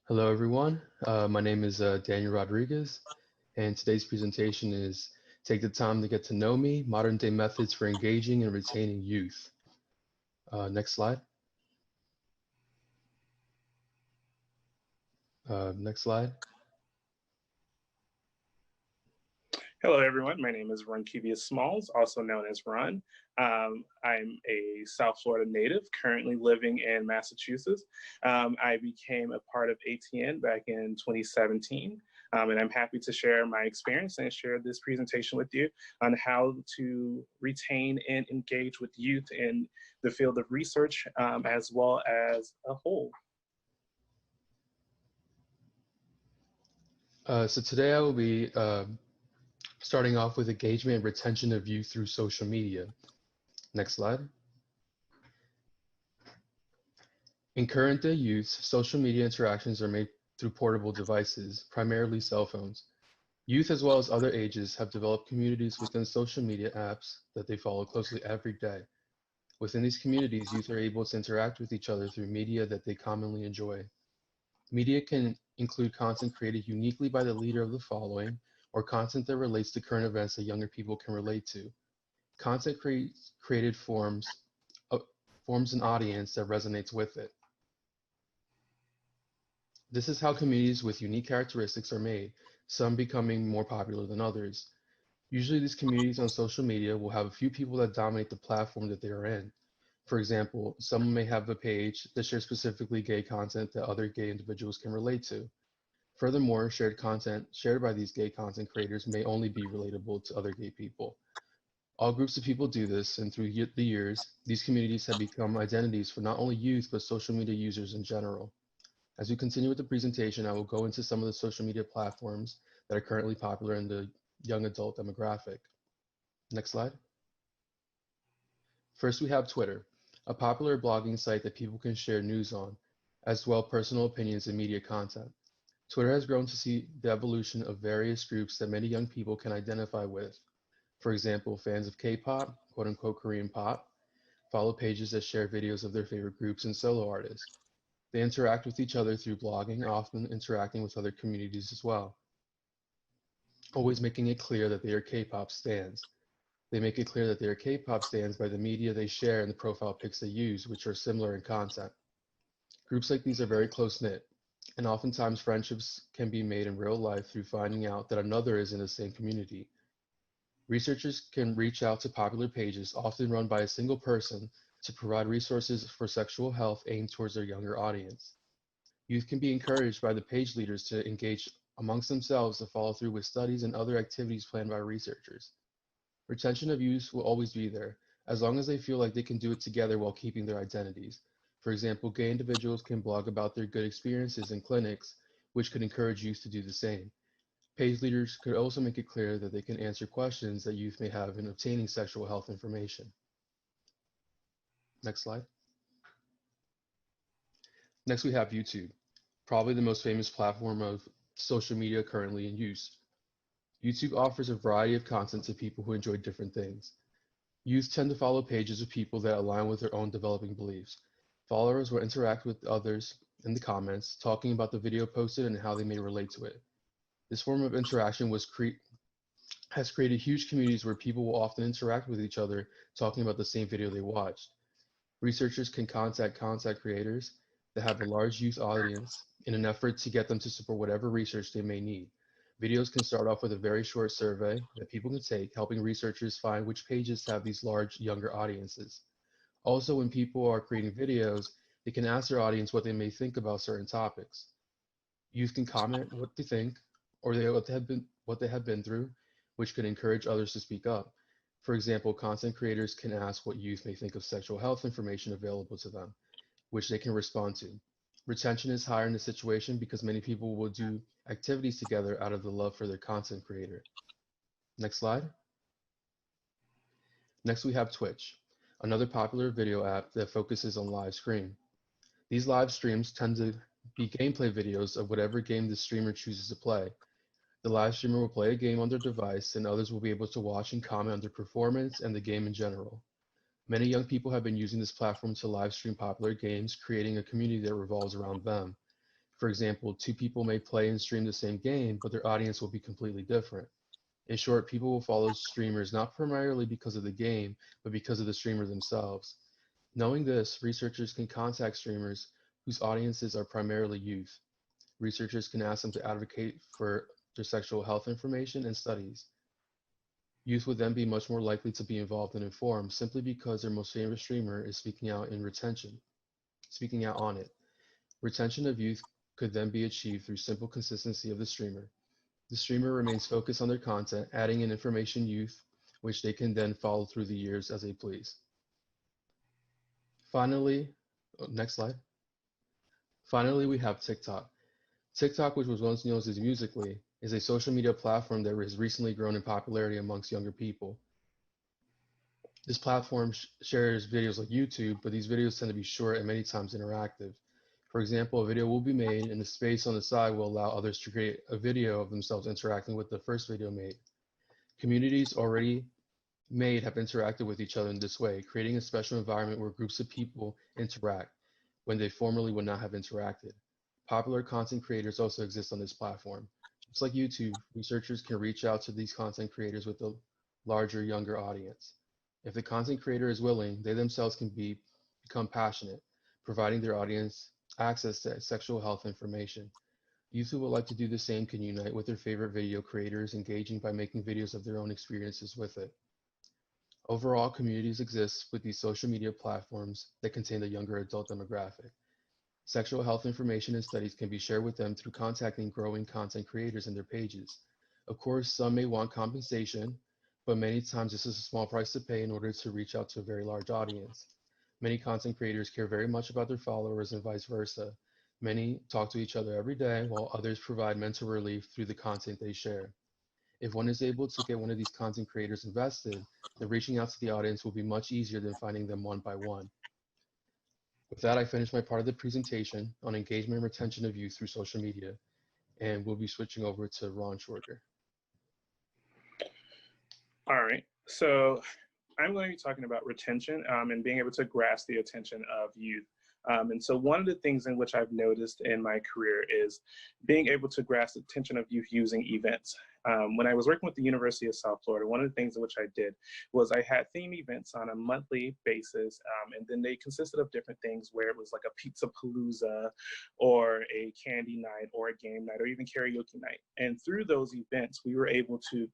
Hello, everyone. My name is Daniel Rodriguez, and today's presentation is Take the Time to Get to Know Me, Modern Day Methods for Engaging and Retaining Youth. Next slide. Next slide. Hello, everyone. My name is Runkevious Smalls, also known as Run. I'm a South Florida native, currently living in Massachusetts. I became a part of ATN back in 2017, and I'm happy to share my experience and share this presentation with you on how to retain and engage with youth in the field of research as well as a whole. So today I will be starting off with engagement and retention of youth through social media. Next slide. In current day youth, social media interactions are made through portable devices, primarily cell phones. Youth, as well as other ages, have developed communities within social media apps that they follow closely every day. Within these communities, youth are able to interact with each other through media that they commonly enjoy. Media can include content created uniquely by the leader of the following, or content that relates to current events that younger people can relate to. Content created forms an audience that resonates with it. This is how communities with unique characteristics are made, some becoming more popular than others. Usually these communities on social media will have a few people that dominate the platform that they are in. For example, someone may have a page that shares specifically gay content that other gay individuals can relate to. Furthermore, shared content shared by these gay content creators may only be relatable to other gay people. All groups of people do this, and through the years, these communities have become identities for not only youth, but social media users in general. As we continue with the presentation, I will go into some of the social media platforms that are currently popular in the young adult demographic. Next slide. First, we have Twitter, a popular blogging site that people can share news on, as well as personal opinions and media content. Twitter has grown to see the evolution of various groups that many young people can identify with. For example, fans of K-pop, quote-unquote Korean pop, follow pages that share videos of their favorite groups and solo artists. They interact with each other through blogging, often interacting with other communities as well, always making it clear that they are K-pop stans. They make it clear that they are K-pop stans by the media they share and the profile pics they use, which are similar in content. Groups like these are very close-knit, and oftentimes friendships can be made in real life through finding out that another is in the same community. Researchers can reach out to popular pages, often run by a single person, to provide resources for sexual health aimed towards their younger audience. Youth can be encouraged by the page leaders to engage amongst themselves to follow through with studies and other activities planned by researchers. Retention of youth will always be there, as long as they feel like they can do it together while keeping their identities. For example, gay individuals can blog about their good experiences in clinics, which could encourage youth to do the same. Page leaders could also make it clear that they can answer questions that youth may have in obtaining sexual health information. Next slide. Next, we have YouTube, probably the most famous platform of social media currently in use. YouTube offers a variety of content to people who enjoy different things. Youth tend to follow pages of people that align with their own developing beliefs. Followers will interact with others in the comments, talking about the video posted and how they may relate to it. This form of interaction has created huge communities where people will often interact with each other, talking about the same video they watched. Researchers can contact content creators that have a large youth audience in an effort to get them to support whatever research they may need. Videos can start off with a very short survey that people can take, helping researchers find which pages have these large younger audiences. Also, when people are creating videos, they can ask their audience what they may think about certain topics. Youth can comment what they think or what they have been through, which can encourage others to speak up. For example, content creators can ask what youth may think of sexual health information available to them, which they can respond to. Retention is higher in this situation because many people will do activities together out of the love for their content creator. Next slide. Next, we have Twitch, another popular video app that focuses on live stream. These live streams tend to be gameplay videos of whatever game the streamer chooses to play. The live streamer will play a game on their device, and others will be able to watch and comment on their performance and the game in general. Many young people have been using this platform to live stream popular games, creating a community that revolves around them. For example, two people may play and stream the same game, but their audience will be completely different. In short, people will follow streamers not primarily because of the game, but because of the streamer themselves. Knowing this, researchers can contact streamers whose audiences are primarily youth. Researchers can ask them to advocate for their sexual health information and studies. Youth would then be much more likely to be involved and informed simply because their most famous streamer is speaking out on it. Retention of youth could then be achieved through simple consistency of the streamer. The streamer remains focused on their content, adding in information youth, which they can then follow through the years as they please. Finally, next slide. Finally, we have TikTok. TikTok, which was once known as Musical.ly, is a social media platform that has recently grown in popularity amongst younger people. This platform shares videos like YouTube, but these videos tend to be short and many times interactive. For example, a video will be made and the space on the side will allow others to create a video of themselves interacting with the first video made. Communities already made have interacted with each other in this way, creating a special environment where groups of people interact when they formerly would not have interacted. Popular content creators also exist on this platform. Just like YouTube, researchers can reach out to these content creators with a larger, younger audience. If the content creator is willing, they themselves can become passionate, providing their audience access to sexual health information. Youth who would like to do the same can unite with their favorite video creators, engaging by making videos of their own experiences with it. Overall, communities exist with these social media platforms that contain the younger adult demographic. Sexual health information and studies can be shared with them through contacting growing content creators and their pages. Of course, some may want compensation, but many times this is a small price to pay in order to reach out to a very large audience. Many content creators care very much about their followers and vice versa. Many talk to each other every day, while others provide mental relief through the content they share. If one is able to get one of these content creators invested, then reaching out to the audience will be much easier than finding them one by one. With that, I finished my part of the presentation on engagement and retention of youth through social media, and we'll be switching over to Ron Schwarger. All right, so I'm going to be talking about retention and being able to grasp the attention of youth. And so one of the things in which I've noticed in my career is being able to grasp the attention of youth using events. When I was working with the University of South Florida, one of the things in which I did was I had theme events on a monthly basis, and then they consisted of different things where it was like a pizza palooza or a candy night or a game night or even karaoke night. And through those events, we were able to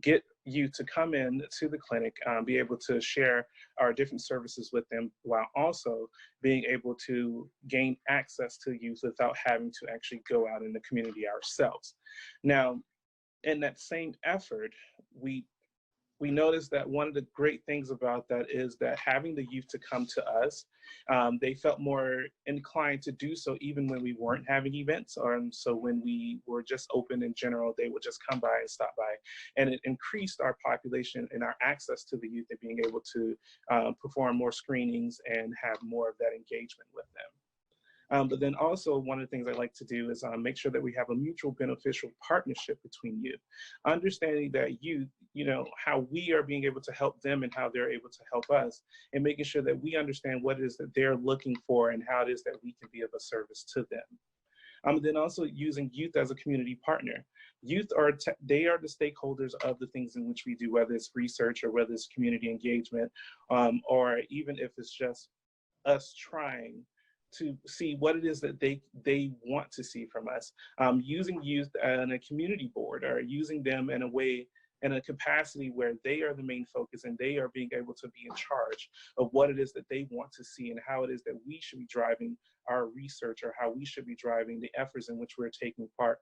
get you to come in to the clinic, be able to share our different services with them, while also being able to gain access to youth without having to actually go out in the community ourselves. Now, in that same effort, we noticed that one of the great things about that is that having the youth to come to us, they felt more inclined to do so even when we weren't having events. So when we were just open in general, they would just come by and stop by. And it increased our population and our access to the youth and being able to perform more screenings and have more of that engagement with them. But then also one of the things I like to do is make sure that we have a mutual beneficial partnership between youth, understanding that youth, how we are being able to help them and how they're able to help us, and making sure that we understand what it is that they're looking for and how it is that we can be of a service to them. Then also using youth as a community partner. Youth they are the stakeholders of the things in which we do, whether it's research or whether it's community engagement, or even if it's just us trying to see what it is that they want to see from us. Using youth in a community board or using them in a way, in a capacity where they are the main focus and they are being able to be in charge of what it is that they want to see and how it is that we should be driving our research or how we should be driving the efforts in which we're taking part.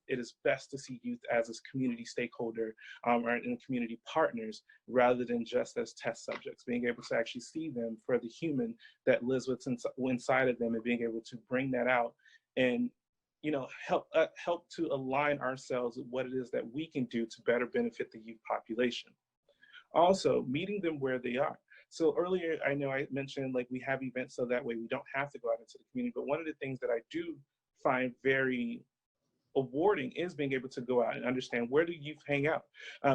It is best to see youth as a community stakeholder or in community partners rather than just as test subjects, being able to actually see them for the human that lives inside of them and being able to bring that out and help to align ourselves with what it is that we can do to better benefit the youth population. Also, meeting them where they are. So earlier, I know I mentioned like we have events so that way we don't have to go out into the community, but one of the things that I do find very awarding is being able to go out and understand where do youth hang out.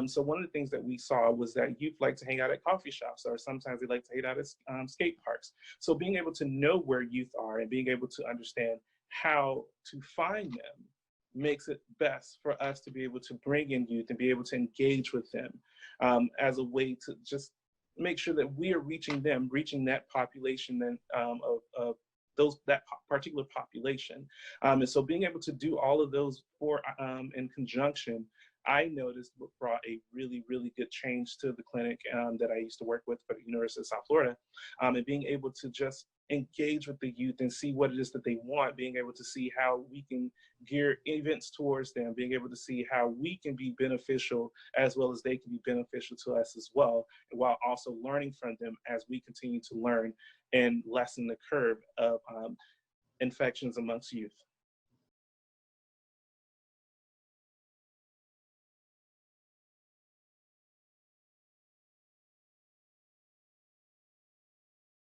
So one of the things that we saw was that youth like to hang out at coffee shops, or sometimes they like to hang out at skate parks. So being able to know where youth are and being able to understand how to find them makes it best for us to be able to bring in youth and be able to engage with them as a way to just make sure that we are reaching them, reaching that population and, of that particular population. And so being able to do all of those in conjunction, I noticed what brought a really, really good change to the clinic that I used to work with for the University of South Florida, and being able to just engage with the youth and see what it is that they want, being able to see how we can gear events towards them, being able to see how we can be beneficial as well as they can be beneficial to us as well, while also learning from them as we continue to learn and lessen the curve of infections amongst youth.